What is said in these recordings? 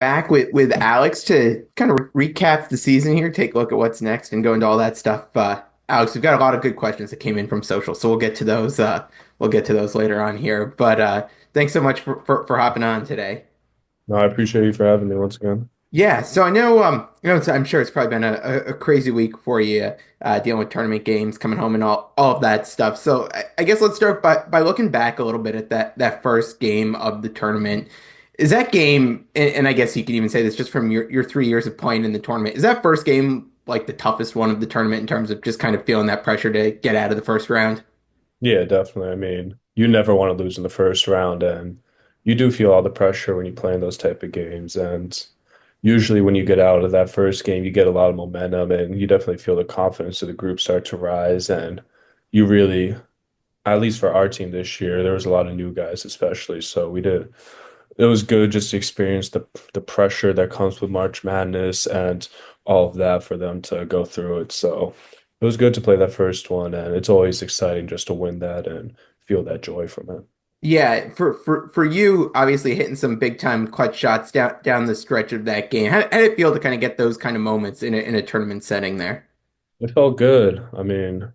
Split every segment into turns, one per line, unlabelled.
Back with Alex to kind of recap the season here, take a look at what's next, and go into all that stuff. Alex, we've got a lot of good questions that came in from social, so we'll get to those. We'll get to those later on here. But thanks so much for hopping on today.
No, I appreciate you for having me once again.
Yeah, so I know, I'm sure it's probably been a crazy week for you, dealing with tournament games, coming home, and all of that stuff. So I guess let's start by looking back a little bit at that first game of the tournament. Is that game, and I guess you could even say this just from your 3 years of playing in the tournament, is that first game like the toughest one of the tournament in terms of just kind of feeling that pressure to get out of the first round?
Yeah, definitely. I mean, you never want to lose in the first round, and you do feel all the pressure when you play in those type of games. And usually, when you get out of that first game, you get a lot of momentum, and you definitely feel the confidence of the group start to rise. And you really, at least for our team this year, there was a lot of new guys, especially. So we did. It was good just to experience the pressure that comes with March Madness and all of that for them to go through it. So it was good to play that first one, and it's always exciting just to win that and feel that joy from it.
Yeah, for you, obviously hitting some big time clutch shots down the stretch of that game. How did it feel to kind of get those kind of moments in a tournament setting there?
It felt good. I mean,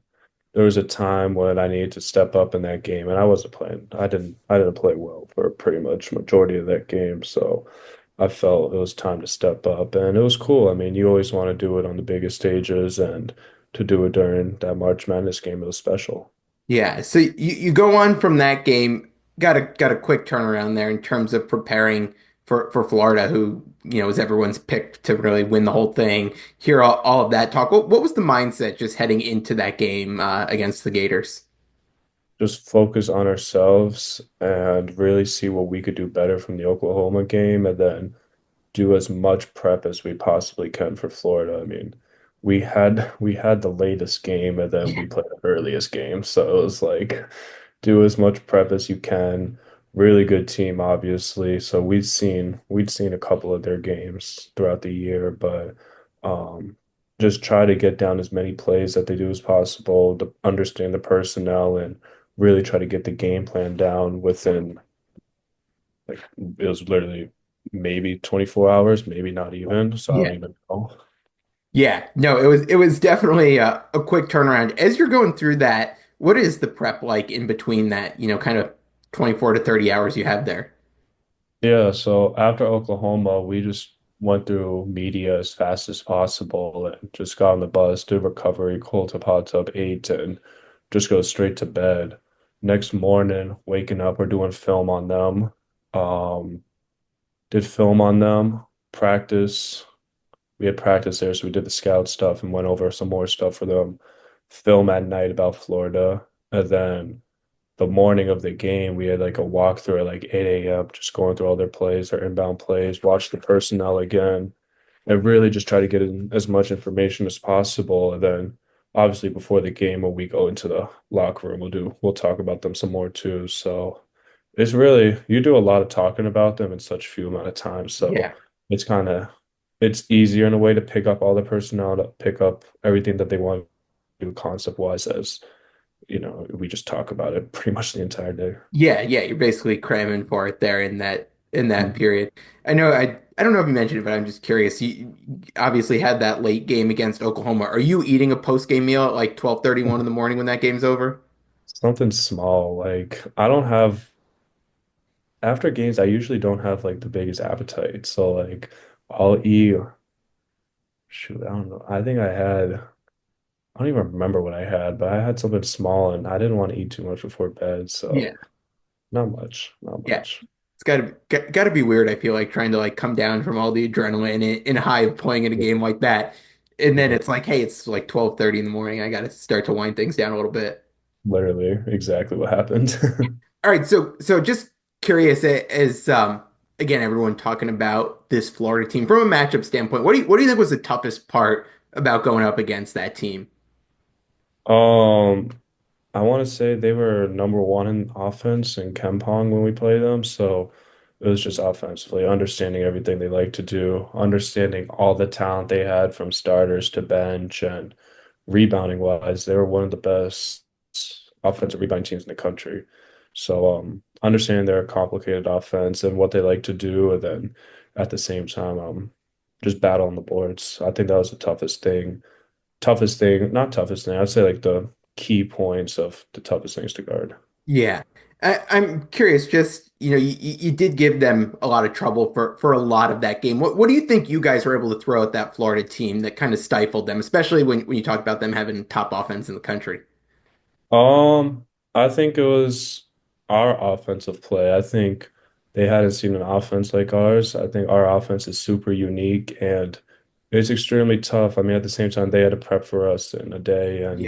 there was a time when I needed to step up in that game, and I wasn't playing. I didn't play well for pretty much majority of that game, so I felt it was time to step up, and it was cool. I mean, you always want to do it on the biggest stages, and to do it during that March Madness game, it was special.
Yeah, so you go on from that game, got a quick turnaround there in terms of preparing for Florida, who is everyone's pick to really win the whole thing. Hear all of that talk. What was the mindset just heading into that game against the Gators?
Just focus on ourselves and really see what we could do better from the Oklahoma game, and then do as much prep as we possibly can for Florida. I mean, we had the latest game and then we played the earliest game. So it was like do as much prep as you can. Really good team, obviously. So we'd seen a couple of their games throughout the year, but just try to get down as many plays that they do as possible, to understand the personnel and really try to get the game plan down within like it was literally maybe 24 hours, maybe not even. So I don't
Yeah.
even know.
Yeah, no, it was definitely a quick turnaround. As you're going through that, what is the prep like in between that, kind of 24 to 30 hours you have there?
Yeah, so after Oklahoma, we just went through media as fast as possible and just got on the bus, did recovery, cold tub, hot tub, ate, and just go straight to bed. Next morning, waking up, we're doing film on them. Um, did film on them, practice. We had practice there, so we did the scout stuff and went over some more stuff for them. Film at night about Florida, and then the morning of the game, we had like a walkthrough at like 8 a.m., just going through all their plays, their inbound plays, watch the personnel again, and really just try to get in as much information as possible. And then obviously before the game, when we go into the locker room, we'll talk about them some more too. So it's really you do a lot of talking about them in such few amount of time. So
Yeah.
it's kind of it's easier in a way to pick up all the personnel, to pick up everything that they want to do concept wise as we just talk about it pretty much the entire day.
Yeah, yeah, you're basically cramming for it there in that
Mhm.
period. I don't know if you mentioned it, but I'm just curious. You obviously had that late game against Oklahoma. Are you eating a post-game meal at like 12:31 in the morning when that game's over?
Something small. Like I don't have after games, I usually don't have like the biggest appetite. So like I'll eat shoot, I don't know. I think I don't even remember what I had, but I had something small and I didn't want to eat too much before bed,
Yeah.
so not much, not
Yeah.
much.
It's gotta be weird, I feel like, trying to like come down from all the adrenaline and high of playing in a
Yeah,
game like that. And then
yeah,
it's like, hey, it's like 12:30 in the morning. I gotta start to wind things down a little bit.
literally exactly what happened.
All right, so just curious as again everyone talking about this Florida team from a matchup standpoint, what do you think was the toughest part about going up against that team?
Um, I want to say they were number one in offense in Kempong when we played them. So it was just offensively, understanding everything they like to do, understanding all the talent they had from starters to bench, and rebounding wise, they were one of the best offensive rebounding teams in the country. So understanding their complicated offense and what they like to do, and then at the same time, just battle on the boards. I think that was the toughest thing. Toughest thing, not toughest thing. I'd say like the key points of the toughest things to guard.
Yeah. I'm curious, just, you did give them a lot of trouble for a lot of that game. What do you think you guys were able to throw at that Florida team that kind of stifled them, especially when you talk about them having top offense in the country?
Um, I think it was our offensive play. I think they hadn't seen an offense like ours. I think our offense is super unique and it's extremely tough. I mean, at the same time, they had to prep for us in a day,
Yeah.
and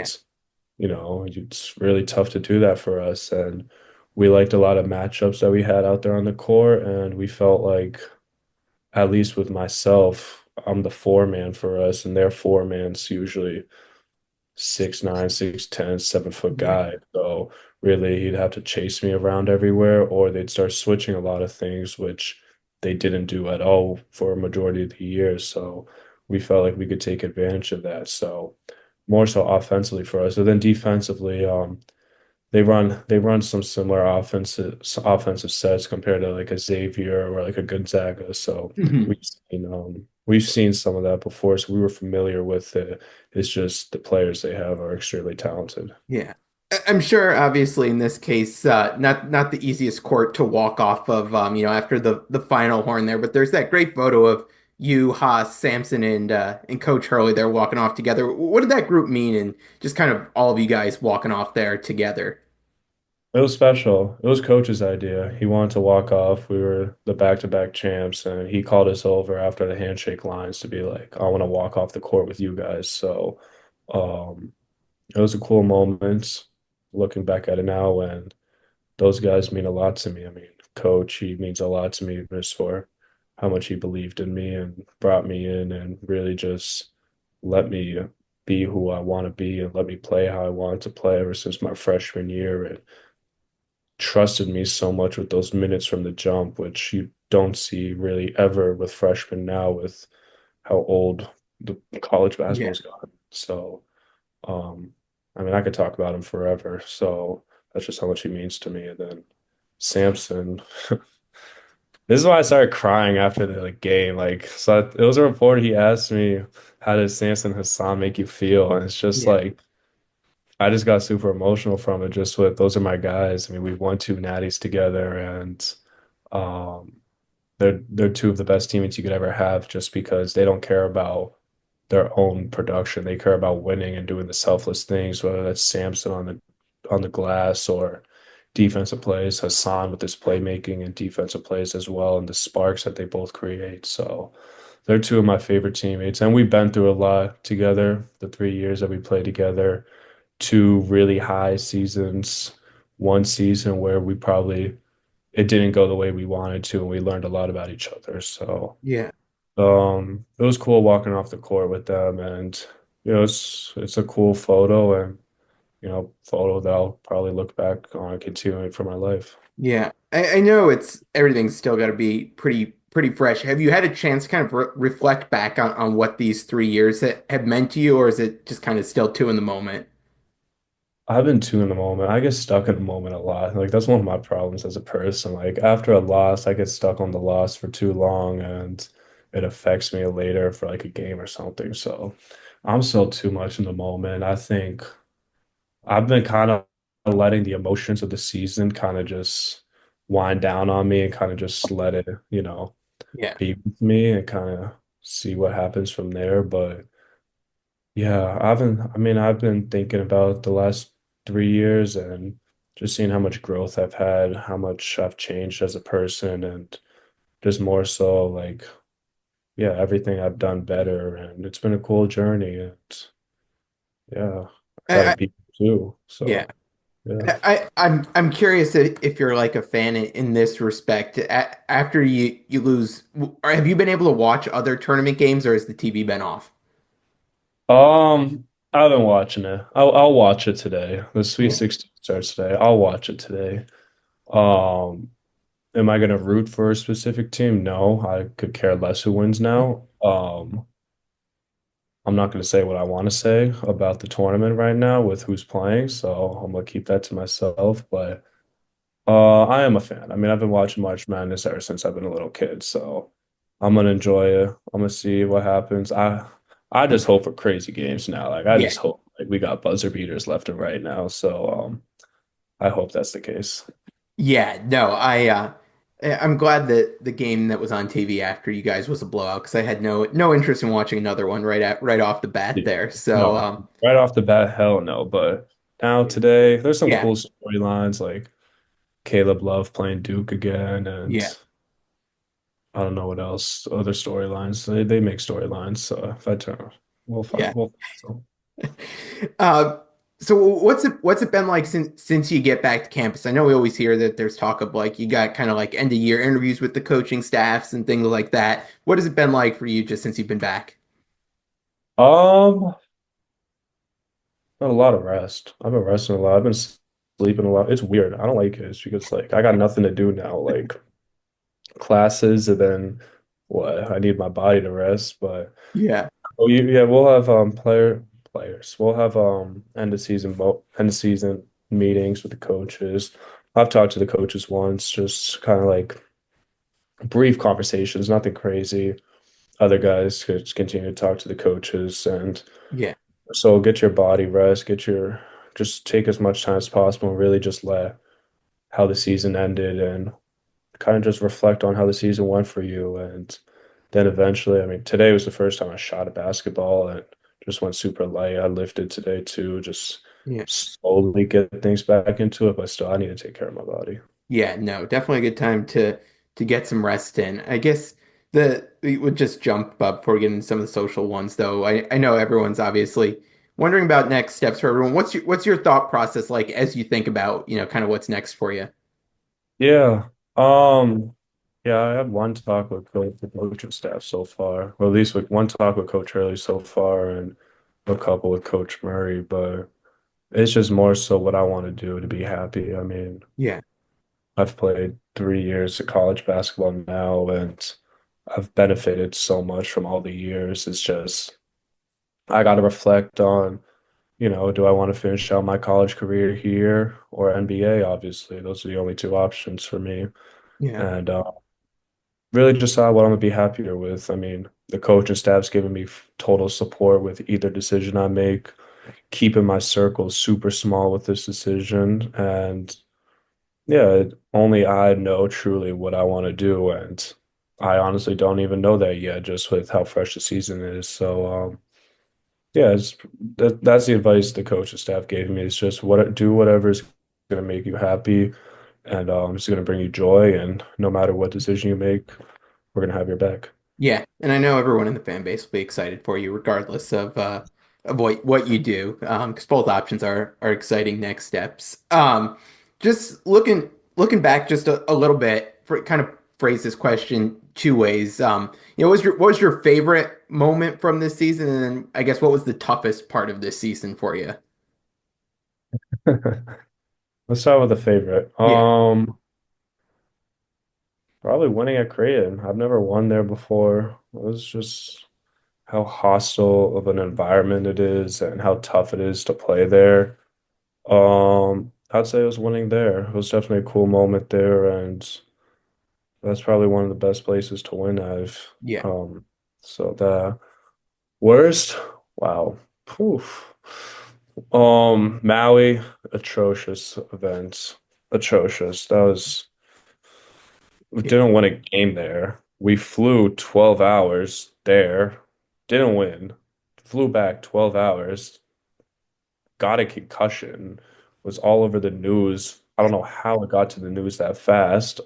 it's really tough to do that for us. And we liked a lot of matchups that we had out there on the court, and we felt like, at least with myself, I'm the four man for us, and their four man's usually 6'9", 6'10", 7 foot
Yeah.
guy. So really he'd have to chase me around everywhere, or they'd start switching a lot of things, which they didn't do at all for a majority of the year. So we felt like we could take advantage of that. So more so offensively for us. And then defensively, they run some similar offensive sets compared to like a Xavier or like a Gonzaga. So
Mhm.
we've seen some of that before, so we were familiar with it. It's just the players they have are extremely talented.
Yeah. I'm sure, obviously, in this case, not the easiest court to walk off of, after the final horn there, but there's that great photo of you, Haas, Samson, and Coach Hurley there walking off together. What did that group mean, and just kind of all of you guys walking off there together?
It was special. It was coach's idea. He wanted to walk off. We were the back-to-back champs, and he called us over after the handshake lines to be like, "I want to walk off the court with you guys." So, um, it was a cool moment looking back at it now, and those guys mean a lot to me. I mean, coach, he means a lot to me just for how much he believed in me and brought me in and really just let me be who I want to be and let me play how I wanted to play ever since my freshman year, and trusted me so much with those minutes from the jump, which you don't see really ever with freshmen now with how old the college
Yeah.
basketball's gotten. So, um, I mean, I could talk about him forever. So that's just how much he means to me. And then Samson, this is why I started crying after the game. Like, so it was a report. He asked me, "How does Samson Hassan make you feel?" And it's just
Yeah.
like I just got super emotional from it. Just with those are my guys. I mean, we won two natties together, and um, they're two of the best teammates you could ever have. Just because they don't care about their own production. They care about winning and doing the selfless things, whether that's Samson on the glass or defensive plays, Hassan with his playmaking and defensive plays as well, and the sparks that they both create. So they're two of my favorite teammates. And we've been through a lot together, the 3 years that we played together, two really high seasons, one season where we probably it didn't go the way we wanted to, and we learned a lot about each other. So
Yeah.
it was cool walking off the court with them, and it's a cool photo, and photo that I'll probably look back on continuing for my life.
Yeah. I know everything's still got to be pretty fresh. Have you had a chance to kind of reflect back on what these 3 years have meant to you, or is it just kind of still two in the moment?
I've been too in the moment. I get stuck in the moment a lot. Like that's one of my problems as a person. Like after a loss, I get stuck on the loss for too long, and it affects me later for like a game or something. So I'm still too much in the moment. I think I've been kind of letting the emotions of the season kind of just wind down on me and kind of just let it,
Yeah.
be with me and kind of see what happens from there. But yeah, I've been thinking about the last 3 years and just seeing how much growth I've had, how much I've changed as a person, and just more so like, yeah, everything I've done better. And it's been a cool journey. And yeah, I got to
I,
be too.
yeah.
So yeah.
I'm curious if you're like a fan in this respect. After you lose, or have you been able to watch other tournament games, or has the TV been off?
I've been watching it. I'll watch it today. The Sweet
Yeah.
16 starts today. I'll watch it today. Um, am I gonna root for a specific team? No, I could care less who wins now. I'm not gonna say what I want to say about the tournament right now with who's playing, so I'm gonna keep that to myself. But I am a fan. I mean, I've been watching March Madness ever since I've been a little kid, so I'm gonna enjoy it. I'm gonna see what happens. I just hope for crazy games now. Like I
Yeah.
just hope like we got buzzer beaters left and right now. So I hope that's the case.
Yeah, no, I'm glad that the game that was on TV after you guys was a blowout because I had no interest in watching another one right off the bat
Yeah.
there. So
No, right off the bat, hell no. But now today, there's some
yeah,
cool storylines like Caleb Love playing Duke again, and
yeah,
I don't know what else. Other storylines. They make storylines. So if I turn, we'll find.
yeah.
We'll find some.
Uh, so what's it been like since you get back to campus? I know we always hear that there's talk of like you got kind of like end of year interviews with the coaching staffs and things like that. What has it been like for you just since you've been back?
Um, Not a lot of rest. I've been resting a lot. I've been sleeping a lot. It's weird. I don't like it. It's because like I got nothing to do now. Like classes, and then what? I need my body to rest. But
Yeah,
oh, yeah, we'll have players. We'll have end of season meetings with the coaches. I've talked to the coaches once, just kind of like brief conversations, nothing crazy. Other guys could just continue to talk to the coaches, and
yeah,
so get your body rest, just take as much time as possible and really just let how the season ended and kind of just reflect on how the season went for you. And then eventually, I mean, today was the first time I shot a basketball and just went super light. I lifted today too, just
yeah.
slowly get things back into it, but still, I need to take care of my body.
Yeah, no, definitely a good time to get some rest in. I guess we would just jump up before we get into some of the social ones though. I know everyone's obviously wondering about next steps for everyone. What's your thought process like as you think about, kind of what's next for you?
Yeah. Um, yeah, I have one talk with the coaching staff so far, or at least with one talk with Coach Hurley so far, and a couple with Coach Murray, but it's just more so what I want to do to be happy. I mean,
Yeah,
I've played 3 years of college basketball now, and I've benefited so much from all the years. It's just I got to reflect on, do I want to finish out my college career here or NBA? Obviously, those are the only two options for me.
yeah,
And really decide what I'm gonna be happier with. I mean, the coaching staff's giving me total support with either decision I make, keeping my circle super small with this decision, and yeah, only I know truly what I want to do, and I honestly don't even know that yet, just with how fresh the season is. So, yeah, that's the advice the coaching staff gave me. It's just do whatever is gonna make you happy, and it's gonna bring you joy, and no matter what decision you make, we're gonna have your back.
yeah. And I know everyone in the fan base will be excited for you regardless of what you do. Because both options are exciting next steps. Just looking back just a little bit for kind of phrase this question two ways. What was your favorite moment from this season? And then I guess what was the toughest part of this season for you?
Let's start with a favorite.
Yeah,
Probably winning at Creighton. I've never won there before. It was just how hostile of an environment it is and how tough it is to play there. I'd say it was winning there. It was definitely a cool moment there, and that's probably one of the best places to win.
yeah,
Um, so the worst, wow. Poof. Maui, atrocious event. Atrocious. We
yeah,
didn't win a game there. We flew 12 hours there, didn't win. Flew back 12 hours, got a concussion, was all over the news. I don't know how it got to the news that fast.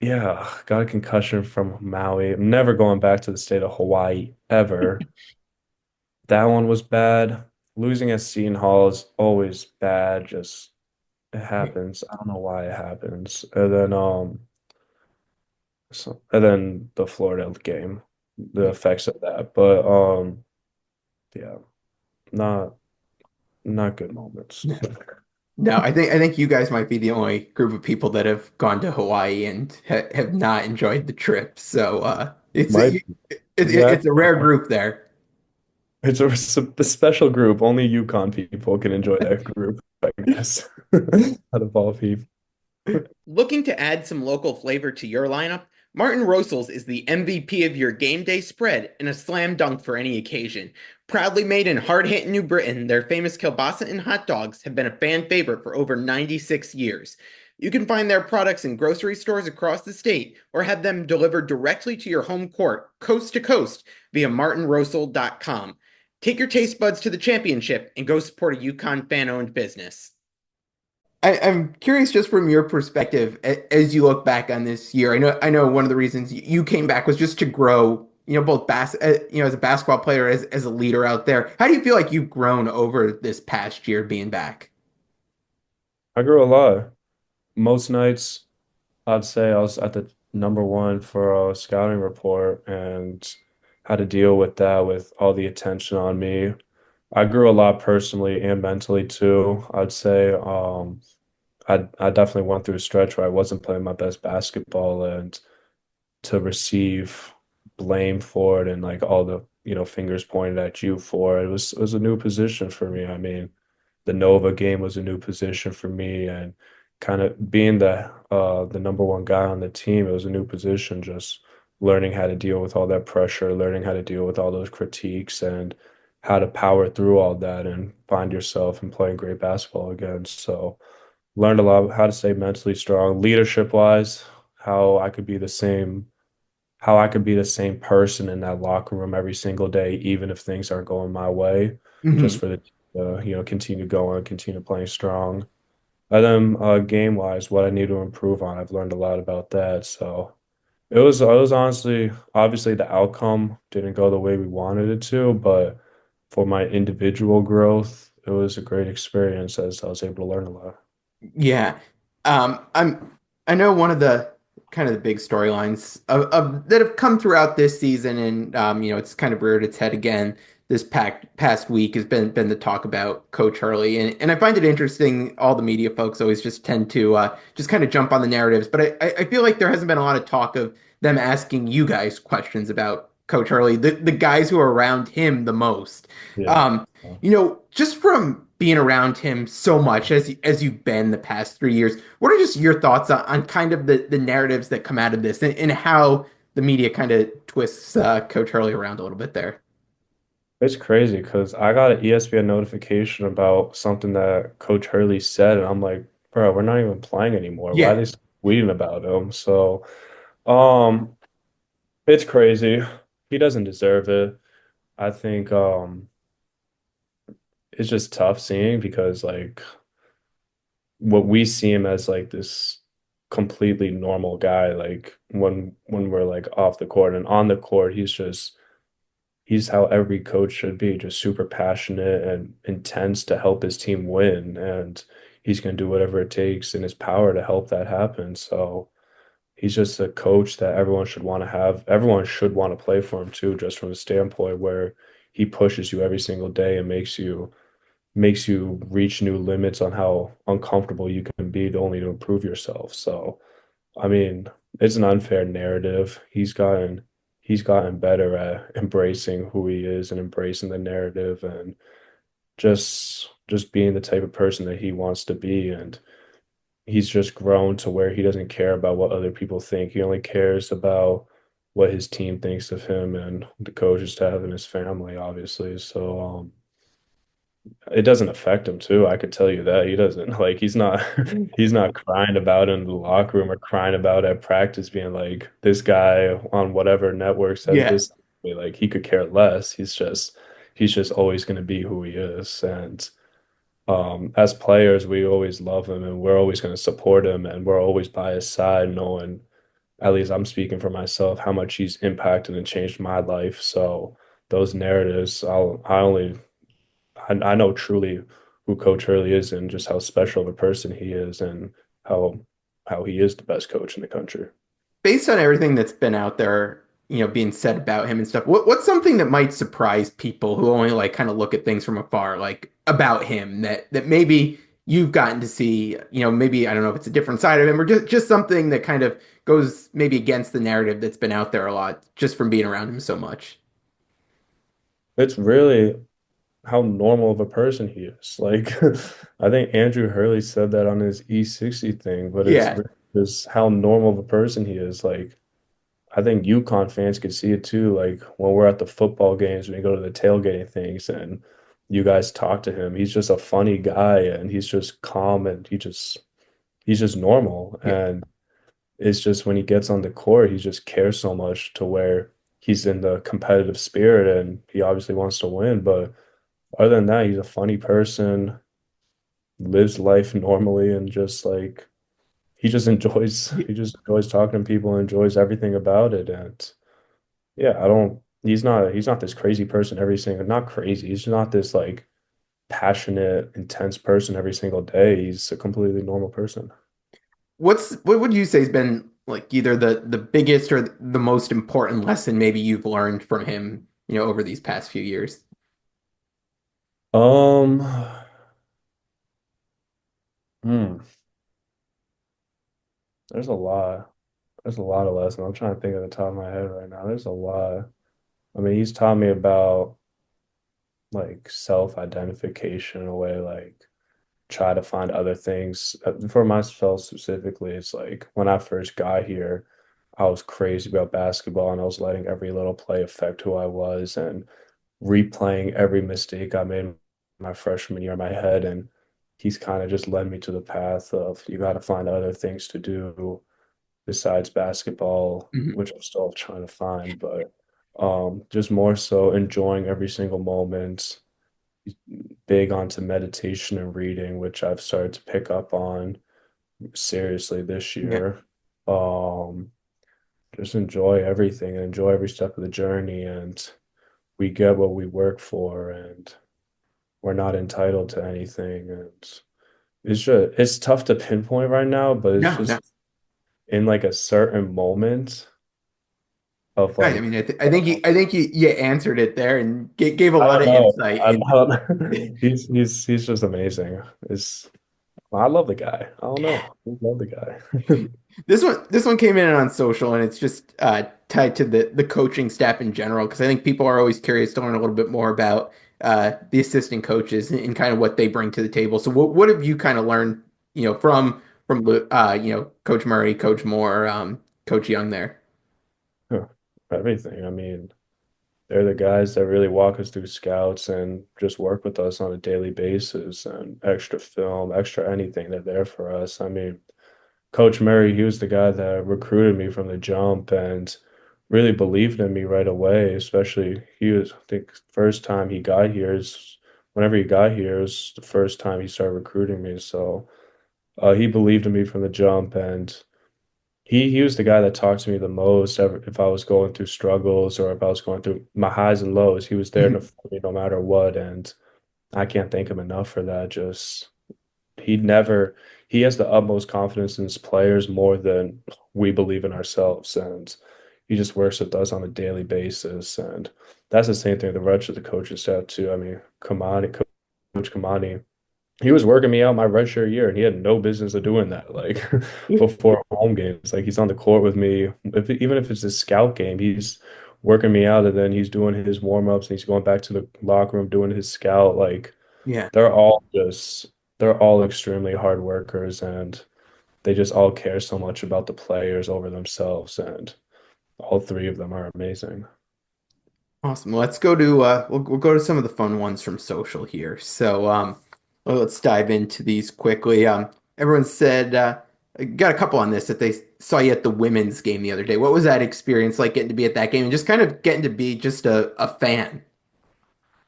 Yeah, got a concussion from Maui. I'm never going back to the state of Hawaii ever. That one was bad. Losing at Seton Hall is always bad. Just it
yeah,
happens. I don't know why it happens. And then the Florida game, the
yeah.
effects of that. But yeah, not not good moments.
No, I think you guys might be the only group of people that have gone to Hawaii and have not enjoyed the trip. So
Might
it's a rare group there.
it's a special group. Only UConn people can enjoy that group, I guess. Out of all people.
Looking to add some local flavor to your lineup, Martin Rosel's is the MVP of your game day spread and a slam dunk for any occasion. Proudly made in hard-hitting New Britain, their famous kielbasa and hot dogs have been a fan favorite for over 96 years. You can find their products in grocery stores across the state or have them delivered directly to your home court, coast to coast, via martinrosel.com. Take your taste buds to the championship and go support a UConn fan-owned business. I'm curious, just from your perspective, as you look back on this year. I know one of the reasons you came back was just to grow, both as a basketball player, as a leader out there. How do you feel like you've grown over this past year being back?
I grew a lot. Most nights, I'd say I was at the number one for a scouting report and had to deal with that with all the attention on me. I grew a lot personally and mentally too. I'd say I definitely went through a stretch where I wasn't playing my best basketball, and to receive blame for it and like all the, fingers pointed at you for it, it was a new position for me. I mean, the Nova game was a new position for me, and kind of being the number one guy on the team, it was a new position, just learning how to deal with all that pressure, learning how to deal with all those critiques and how to power through all that and find yourself and playing great basketball again. So learned a lot how to stay mentally strong, leadership wise, how I could be the same how I could be the same person in that locker room every single day, even if things aren't going my way, just
Hmm.
for the continue going, continue playing strong. And then game wise, what I need to improve on, I've learned a lot about that. So it was honestly, obviously the outcome didn't go the way we wanted it to, but for my individual growth, it was a great experience as I was able to learn a lot.
Yeah. I know one of the kind of the big storylines of that have come throughout this season, and it's kind of reared its head again this past week, has been the talk about Coach Hurley. And I find it interesting, all the media folks always just tend to just kind of jump on the narratives, but I feel like there hasn't been a lot of talk of them asking you guys questions about Coach Hurley, the guys who are around him the most.
Yeah.
Um, just from being around him so much as you've been the past 3 years, what are just your thoughts on kind of the narratives that come out of this, and how the media kind of twists Coach Hurley around a little bit there?
It's crazy because I got an ESPN notification about something that Coach Hurley said, and I'm like, bro, we're not even playing anymore. Why are
Yeah.
they tweeting about him? So, um, it's crazy. He doesn't deserve it. I think it's just tough seeing because like what we see him as like this completely normal guy, like when we're like off the court and on the court, he's how every coach should be, just super passionate and intense to help his team win. And he's going to do whatever it takes in his power to help that happen. So he's just a coach that everyone should want to have. Everyone should want to play for him too, just from the standpoint where he pushes you every single day and makes you reach new limits on how uncomfortable you can be to only to improve yourself. So I mean, it's an unfair narrative. He's gotten better at embracing who he is and embracing the narrative and just being the type of person that he wants to be. And he's just grown to where he doesn't care about what other people think. He only cares about what his team thinks of him and the coaches staff and his family, obviously. So it doesn't affect him too. I could tell you that he doesn't like he's not crying about it in the locker room or crying about it at practice being like this guy on whatever network said
Yeah.
this. Like he could care less. He's just always going to be who he is. And as players, we always love him and we're always going to support him and we're always by his side, knowing, at least I'm speaking for myself, how much he's impacted and changed my life. So those narratives, I know truly who Coach Hurley is and just how special of a person he is and how how he is the best coach in the country.
Based on everything that's been out there, being said about him and stuff, what's something that might surprise people who only like kind of look at things from afar, like about him, that maybe you've gotten to see, maybe I don't know if it's a different side of him, or just something that kind of goes maybe against the narrative that's been out there a lot just from being around him so much.
It's really how normal of a person he is. Like I think Andrew Hurley said that on his E60 thing, but it's
Yeah.
really just how normal of a person he is. Like I think UConn fans could see it too. Like when we're at the football games, when we go to the tailgating things, and you guys talk to him, he's just a funny guy, and he's just calm, and he's just normal.
Yeah.
And it's just when he gets on the court, he just cares so much to where he's in the competitive spirit, and he obviously wants to win. But other than that, he's a funny person, lives life normally, and just like he just enjoys talking to people, enjoys everything about it. And yeah, I don't he's not this crazy person every single not crazy. He's not this like passionate, intense person every single day. He's a completely normal person.
What would you say has been like either the biggest or the most important lesson maybe you've learned from him, over these past few years?
Um, hmm, there's a lot. There's a lot of lessons. I'm trying to think of the top of my head right now. There's a lot. I mean, he's taught me about like self-identification in a way, like try to find other things. For myself specifically, it's like when I first got here, I was crazy about basketball and I was letting every little play affect who I was and replaying every mistake I made my freshman year in my head. And he's kind of just led me to the path of you got to find other things to do besides basketball,
Mhm.
which I'm still trying to find, but just more so enjoying every single moment, big onto meditation and reading, which I've started to pick up on seriously this
Yeah.
year. Um, just enjoy everything and enjoy every step of the journey, and we get what we work for, and we're not entitled to anything. And it's tough to pinpoint right now, but it's
No, no.
just in like a certain moment of
Right. I
like
mean, I think you answered it there and gave a
I
lot
don't
of
know.
insight
I
into.
don't, he's just amazing. It's I love the guy. I don't know. I love the guy.
This one came in on social, and it's just tied to the coaching staff in general, because I think people are always curious to learn a little bit more about the assistant coaches and kind of what they bring to the table. So what have you kind of learned, from Coach Murray, Coach Moore, Coach Young there?
Everything. I mean, they're the guys that really walk us through scouts and just work with us on a daily basis and extra film, extra anything. They're there for us. I mean, Coach Murray, he was the guy that recruited me from the jump and really believed in me right away. Especially he was, I think, first time he got here is whenever he got here is the first time he started recruiting me. So he believed in me from the jump, and he was the guy that talked to me the most if I was going through struggles or if I was going through my highs and lows. He was there for me no matter what, and I can't thank him enough for that. Just he never he has the utmost confidence in his players more than we believe in ourselves, and he just works with us on a daily basis. And that's the same thing the rest of the coaching staff too. I mean, Coach Kamani, he was working me out my redshirt year, and he had no business of doing that. Like before home games, like he's on the court with me. Even if it's a scout game, he's working me out, and then he's doing his warm ups, and he's going back to the locker room doing his scout. Like
Yeah.
they're all just they're all extremely hard workers, and they just all care so much about the players over themselves. And all three of them are amazing.
Awesome. Well, we'll go to some of the fun ones from social here. So well, let's dive into these quickly. Everyone said got a couple on this that they saw you at the women's game the other day. What was that experience like getting to be at that game and just kind of getting to be just a fan?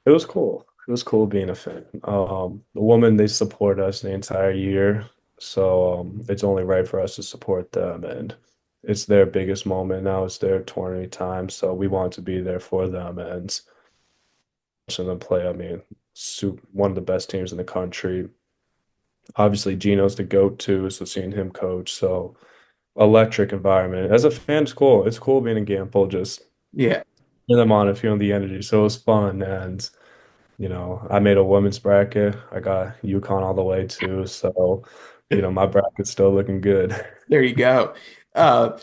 It was cool. It was cool being a fan. The women, they support us the entire year, so it's only right for us to support them. And it's their biggest moment now. It's their tournament time, so we want to be there for them and watching them play. I mean, one of the best teams in the country. Obviously, Gino's the GOAT too, so seeing him coach, so electric environment. As a fan, it's cool. It's cool being in Gamble, just
Yeah.
in them on and feeling the energy. So it was fun. And I made a women's bracket. I got UConn all the way too. So, my bracket's still looking good.
There you go. Uh,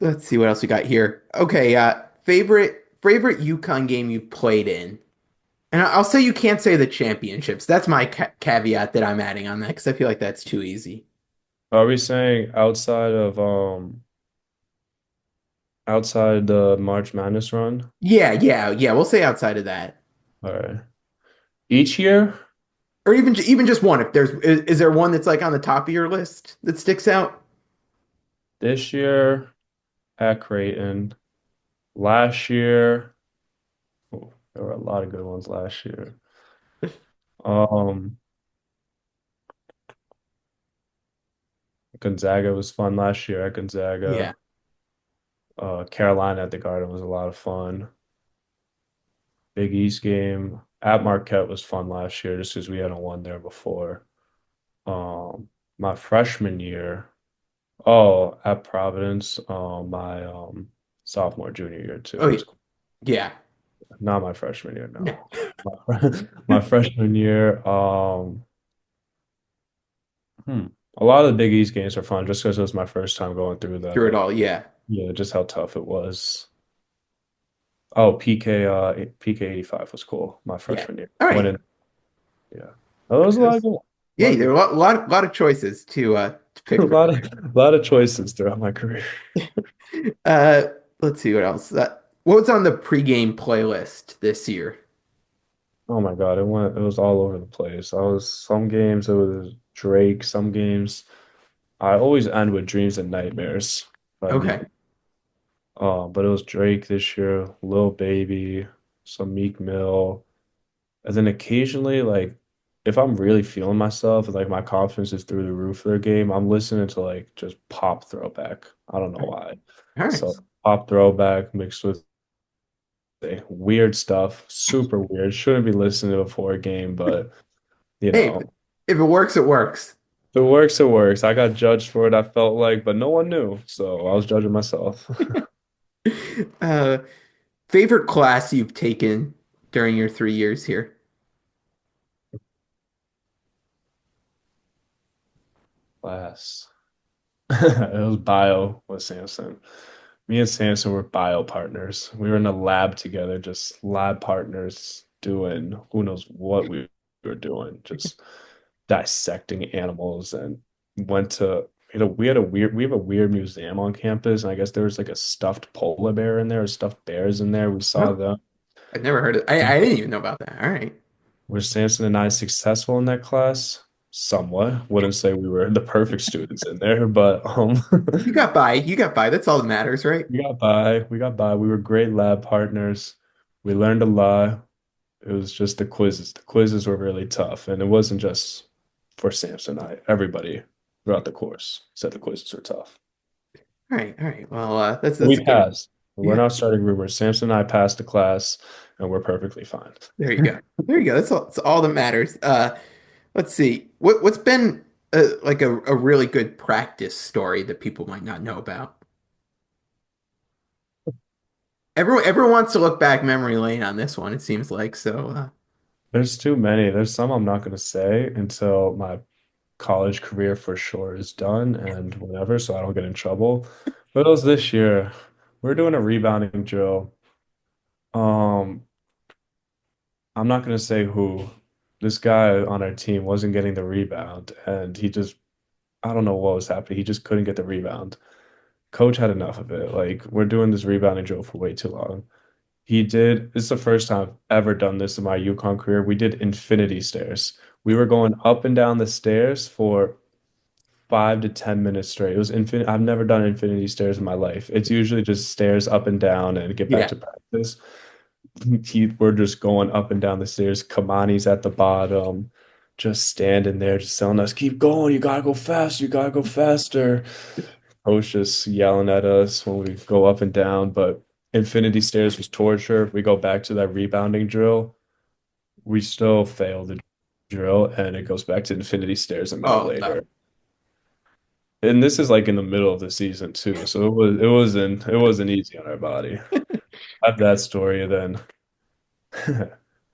let's see what else we got here. Okay, favorite UConn game you've played in. And I'll say you can't say the championships. That's my caveat that I'm adding on that because I feel like that's too easy.
Are we saying outside of outside the March Madness run.
Yeah, yeah, yeah. We'll say outside of that,
All right. Each year,
or even just one. If is there one that's like on the top of your list that sticks out?
this year at Creighton. Last year, oh, there were a lot of good ones last year. Um, Gonzaga was fun last year at
Yeah.
Gonzaga. Carolina at the Garden was a lot of fun. Big East game at Marquette was fun last year just because we hadn't won there before. My freshman year, oh, at Providence, my sophomore junior year too
Oh,
was cool.
yeah.
Not my freshman year,
Yeah.
no. My freshman year, hmm, a lot of the Big East games are fun just because it was my first time going through them
Through it
and
all. Yeah.
yeah, just how tough it was. Oh, PK 85 was cool my
Yeah.
freshman year.
All
Went
right.
in, yeah. Oh, that was a lot of good, a lot
Yeah,
of
there are
good,
a lot of choices to
a
pick from.
lot of choices throughout my career.
Uh, let's see what else. What was on the pregame playlist this year?
Oh my God, it was all over the place. I was some games it was Drake, some games I always end with Dreams and Nightmares by Meek.
Okay.
But it was Drake this year, Lil Baby, some Meek Mill, and then occasionally like if I'm really feeling myself and like my confidence is through the roof for the game, I'm listening to like just pop throwback. I don't know why.
All right.
So pop throwback mixed with weird stuff, super weird. Shouldn't be listening to before a game, but you
Hey,
know,
if it works, it works.
if it works, it works. I got judged for it, I felt like, but no one knew. So I was judging myself.
Uh, favorite class you've taken during your 3 years here?
Class. It was bio with Samson. Me and Samson were bio partners. We were in a lab together, just lab partners doing who knows what we were doing, just dissecting animals and went to we have a weird museum on campus, and I guess there was like a stuffed polar bear in there, or stuffed bears in there. We saw
Oh,
them.
I've never heard of. I didn't even know about that. All right.
Were Samson and I successful in that class? Somewhat. Wouldn't say we were the perfect students in there, but
You got by. You got by. That's all that matters, right?
we got by. We got by. We were great lab partners. We learned a lot. It was just the quizzes. The quizzes were really tough, and it wasn't just for Samson and I. Everybody throughout the course said the quizzes were tough.
All right. All right. Well, that's
We
good.
passed. We're
Yeah.
not starting rumors. Samson and I passed the class, and we're perfectly fine.
There you go. There you go. That's all that matters. Let's see. What's been like a really good practice story that people might not know about? Everyone wants to look back memory lane on this one, it seems like. So,
There's too many. There's some I'm not going to say until my college career for sure is done and whatever, so I don't get in trouble. But it was this year. We're doing a rebounding drill. Um, I'm not gonna say who. This guy on our team wasn't getting the rebound, and he just, I don't know what was happening. He just couldn't get the rebound. Coach had enough of it. Like, we're doing this rebounding drill for way too long. This is the first time I've ever done this in my UConn career. We did infinity stairs. We were going up and down the stairs for 5 to 10 minutes straight. It was infinite. I've never done infinity stairs in my life. It's usually just stairs up and down and get back
yeah.
to practice. We're just going up and down the stairs. Kamani's at the bottom, just standing there, just telling us, keep going. You gotta go fast. You gotta go faster. Coach just yelling at us when we go up and down. But infinity stairs was torture. We go back to that rebounding drill. We still fail the drill, and it goes back to infinity stairs a minute
Oh no.
later. And this is like in the middle of the season too, so it wasn't easy on our body. I have that story, and then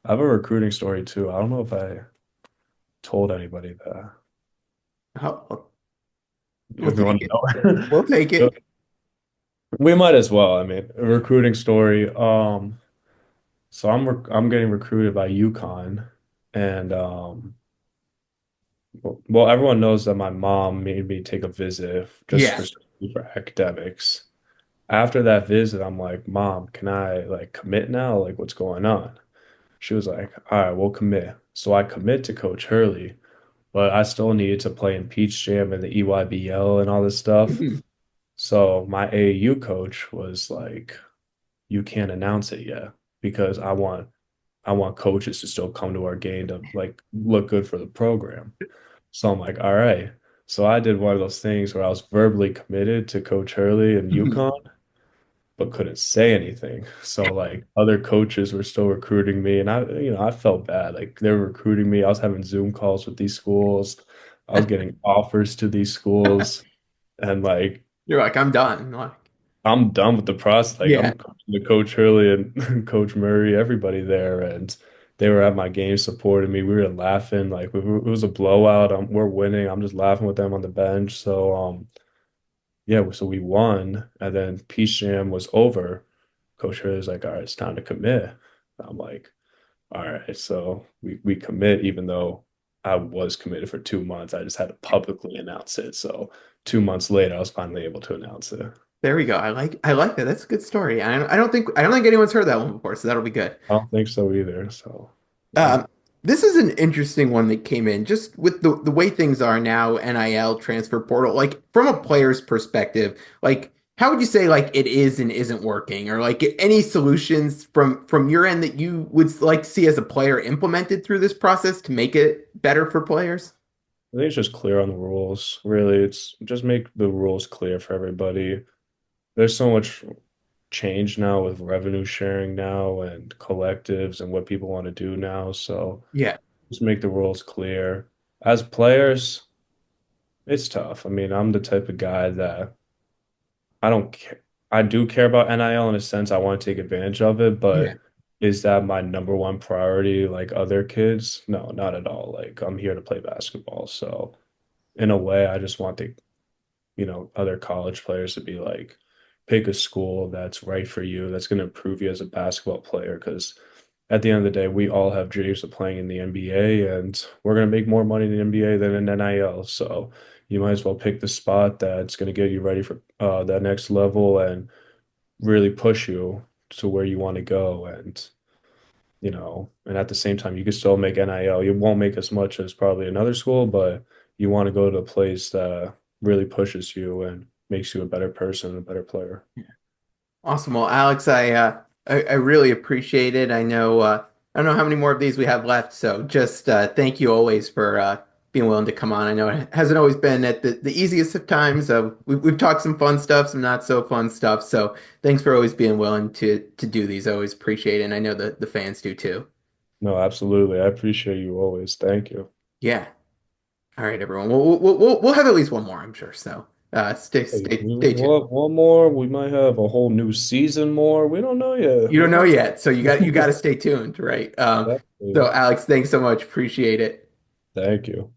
I have a recruiting story too. I don't know if I told anybody that.
Oh, we'll
If you
take
want
it.
to
We'll take
know,
it.
we might as well. I mean, a recruiting story. So I'm getting recruited by UConn, and well, everyone knows that my mom made me take a visit just
Yeah.
for academics. after that visit, I'm like, Mom, can I like commit now? Like, what's going on? She was like, all right, we'll commit. So I commit to Coach Hurley, but I still needed to play in Peach Jam and the EYBL and all this stuff.
Mhm.
So my AAU coach was like, you can't announce it yet because I want coaches to still come to our game to like look good for the program. So I'm like, all right. So I did one of those things where I was verbally committed to Coach Hurley and
Mhm.
UConn, but couldn't say anything. So like other coaches were still recruiting me, and I felt bad. Like they were recruiting me. I was having Zoom calls with these schools. I was getting offers to these schools, and like
You're like, I'm done. Like,
I'm done with the process. Like
yeah.
I'm coaching to Coach Hurley and Coach Murray, everybody there, and they were at my game supporting me. We were laughing. Like it was a blowout. We're winning. I'm just laughing with them on the bench. So yeah, so we won, and then Peace Jam was over. Coach Hurley's like, all right, it's time to commit. I'm like, all right, so we commit, even though I was committed for 2 months. I just had to publicly announce it. So 2 months later, I was finally able to announce it.
There we go. I like that. That's a good story. I don't think anyone's heard that one before, so that'll be good.
I don't think so either. So yeah.
Um, this is an interesting one that came in just with the way things are now, NIL transfer portal. Like from a player's perspective, like how would you say like it is and isn't working, or like any solutions from your end that you would like to see as a player implemented through this process to make it better for players?
I think it's just clear on the rules. Really, it's just make the rules clear for everybody. There's so much change now with revenue sharing now and collectives and what people want to do now. So
Yeah,
just make the rules clear. As players, it's tough. I mean, I'm the type of guy that I don't care. I do care about NIL in a sense. I want to take advantage of it,
yeah,
but is that my number one priority like other kids? No, not at all. Like I'm here to play basketball. So in a way, I just want the other college players to be like, pick a school that's right for you, that's going to improve you as a basketball player. Because at the end of the day, we all have dreams of playing in the NBA, and we're going to make more money in the NBA than in NIL. So you might as well pick the spot that's going to get you ready for that next level and really push you to where you want to go. And at the same time, you can still make NIL. You won't make as much as probably another school, but you want to go to a place that really pushes you and makes you a better person, a better player.
awesome. Well, Alex, I really appreciate it. I don't know how many more of these we have left, so just thank you always for being willing to come on. I know it hasn't always been at the easiest of times. We've talked some fun stuff, some not so fun stuff. So thanks for always being willing to do these. I always appreciate it, and I know the fans do too.
No, absolutely. I appreciate you always. Thank you.
Yeah. All right, everyone. We'll have at least one more, I'm sure. So stay
Hey,
stay stay tuned.
we'll have one more. We might have a whole new season more. We don't know yet.
You
We
don't know
might.
yet, so you got to stay tuned, right? So
Definitely.
Alex, thanks so much. Appreciate it.
Thank you.